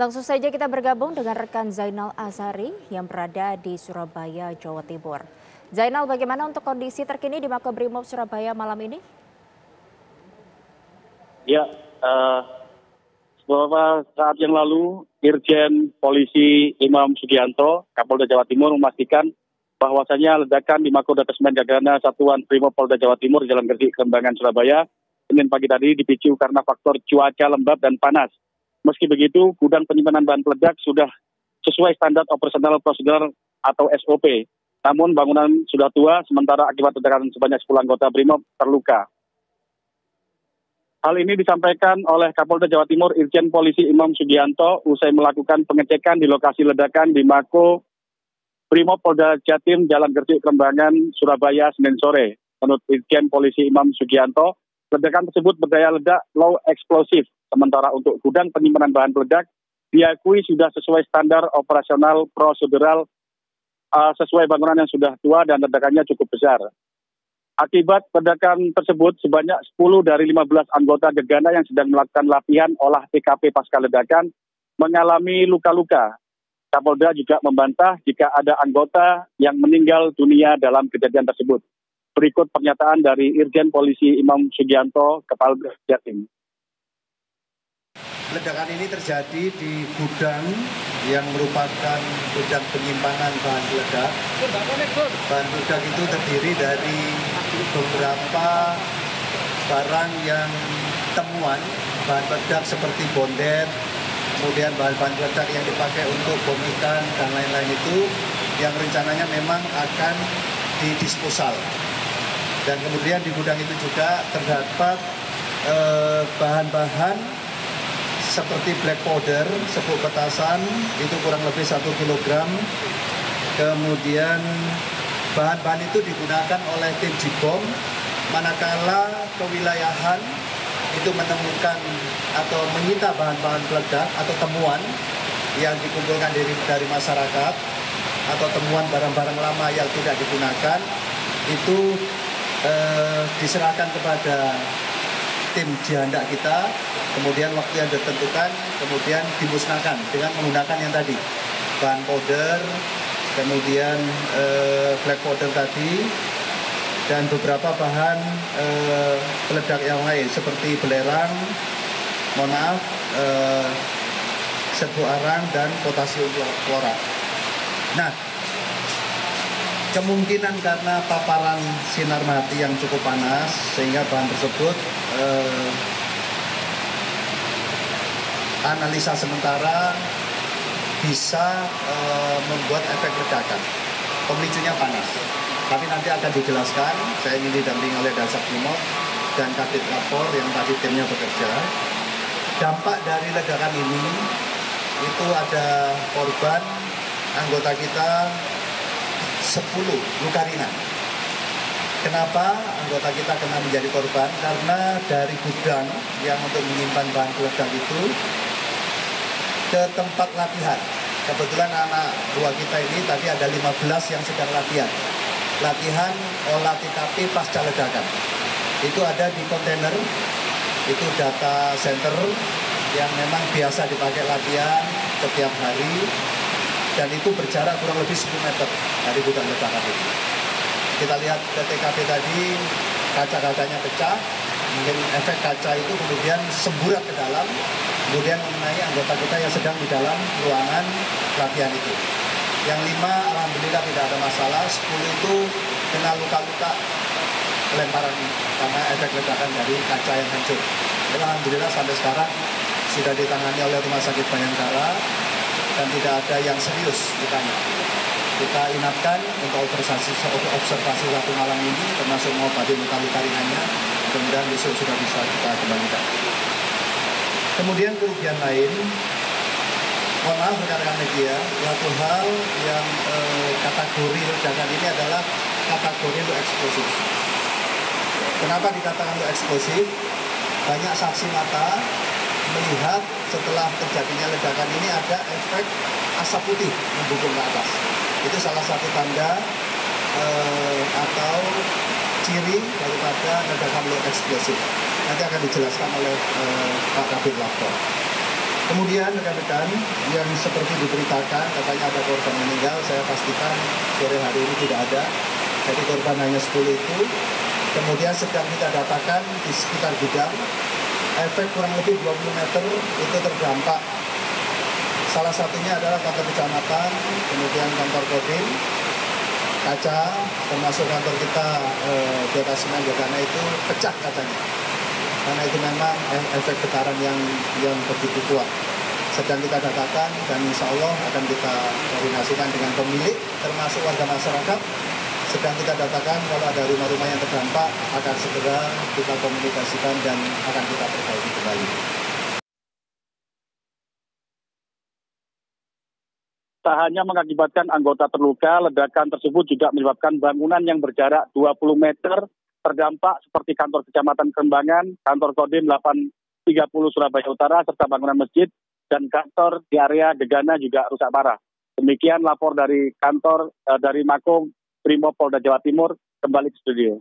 Langsung saja kita bergabung dengan rekan Zainal Azhari yang berada di Surabaya, Jawa Timur. Zainal, bagaimana untuk kondisi terkini di Makobrimob Surabaya malam ini? Ya, beberapa saat yang lalu, Irjen Polisi Imam Sugianto, Kapolda Jawa Timur memastikan bahwasanya ledakan di Mako Detesmen Jagana Satuan Brimob Polda Jawa Timur Jalan Gresik Kembangan Surabaya Senin pagi tadi dipicu karena faktor cuaca lembab dan panas. Meski begitu, gudang penyimpanan bahan peledak sudah sesuai standar operasional prosedur atau SOP. Namun bangunan sudah tua, sementara akibat ledakan sebanyak 10 anggota Brimob terluka. Hal ini disampaikan oleh Kapolda Jawa Timur Irjen Polisi Imam Sugianto usai melakukan pengecekan di lokasi ledakan di Mako Brimob Polda Jatim Jalan Gresik Kembangan Surabaya Senin sore. Menurut Irjen Polisi Imam Sugianto, ledakan tersebut berdaya ledak low eksplosif. Sementara untuk gudang penyimpanan bahan peledak diakui sudah sesuai standar operasional prosedural sesuai bangunan yang sudah tua dan ledakannya cukup besar. Akibat ledakan tersebut, sebanyak 10 dari 15 anggota gegana yang sedang melakukan latihan olah TKP pasca ledakan mengalami luka-luka. Kapolda juga membantah jika ada anggota yang meninggal dunia dalam kejadian tersebut. Berikut pernyataan dari Irjen Polisi Imam Sugianto, Kepala Jatim. Ledakan ini terjadi di gudang yang merupakan gudang penyimpanan bahan peledak. Bahan peledak itu terdiri dari beberapa barang yang temuan, bahan peledak seperti bondet, kemudian bahan-bahan peledak yang dipakai untuk bom ikan dan lain-lain itu yang rencananya memang akan didisposal. Dan kemudian di gudang itu juga terdapat bahan-bahan seperti black powder, serbuk petasan, itu kurang lebih 1 kilogram. Kemudian bahan-bahan itu digunakan oleh tim Jibom manakala kewilayahan itu menemukan atau menyita bahan-bahan peledak atau temuan yang dikumpulkan dari masyarakat atau temuan barang-barang lama yang tidak digunakan itu diserahkan kepada tim jihandak kita, kemudian waktu yang ditentukan, kemudian dimusnahkan dengan menggunakan yang tadi, bahan powder, kemudian black powder tadi, dan beberapa bahan peledak yang lain seperti belerang, mohon maaf, serbuk arang, dan potasium klorat. Nah, kemungkinan karena paparan sinar matahari yang cukup panas sehingga bahan tersebut analisa sementara bisa membuat efek ledakan. Pemicunya panas. Tapi nanti akan dijelaskan, saya ingin didampingi oleh Dasar Brimob dan Kadit Lapor yang tadi timnya bekerja. Dampak dari ledakan ini itu ada korban anggota kita 10 luka ringan. Kenapa anggota kita kena menjadi korban? Karena dari gudang yang untuk menyimpan bahan peledak itu ke tempat latihan. Kebetulan anak buah kita ini tadi ada 15 yang sedang latihan. Latihan olah TKP pasca ledakan. Itu ada di kontainer, itu data center yang memang biasa dipakai latihan setiap hari. Dan itu berjarak kurang lebih 10 meter dari gudang ledakan itu. Kita lihat ke TKP tadi, kaca-kacanya pecah, mungkin efek kaca itu kemudian semburat ke dalam, kemudian mengenai anggota kita yang sedang di dalam ruangan latihan itu. Yang 5 alhamdulillah tidak ada masalah, 10 itu kena luka-luka lemparan karena efek ledakan dari kaca yang hancur. Alhamdulillah sampai sekarang sudah ditangani oleh Rumah Sakit Bayangkara dan tidak ada yang serius lukanya. Kita inapkan untuk observasi 1 malam ini, termasuk mengobati luka-luka ringannya. Kemudian besok sudah bisa kita kembalikan. Kemudian kerugian lain, mohon maaf rekan-rekan media, suatu hal yang kategori ledakan ini adalah kategori low eksplosif. Kenapa dikatakan low eksplosif? Banyak saksi mata melihat setelah terjadinya ledakan ini ada efek asap putih membubung ke atas. Itu salah satu tanda atau ciri daripada ledakan low eksplosif. Nanti akan dijelaskan oleh Pak Kabit Lapor. Kemudian rekan-rekan yang seperti diberitakan katanya ada korban meninggal, saya pastikan sore hari ini tidak ada. Jadi korban hanya 10 itu. Kemudian sedang kita datakan di sekitar gudang, efek kurang lebih 20 meter itu terdampak. Salah satunya adalah kantor kecamatan, kemudian kantor kodim, kaca, termasuk kantor kita Kota Semen Gegana itu pecah kacanya. Karena itu memang efek getaran yang begitu kuat. Sedang kita datakan dan insya Allah akan kita koordinasikan dengan pemilik termasuk warga masyarakat. Sedang kita datakan kalau ada rumah-rumah yang terdampak akan segera kita komunikasikan dan akan kita perbaiki kembali. Tak hanya mengakibatkan anggota terluka, ledakan tersebut juga menyebabkan bangunan yang berjarak 20 meter terdampak seperti kantor Kecamatan Krembangan, kantor Kodim 830 Surabaya Utara, serta bangunan masjid dan kantor di area Gegana juga rusak parah. Demikian lapor dari kantor dari Mako Brimob Polda Jawa Timur, kembali ke studio.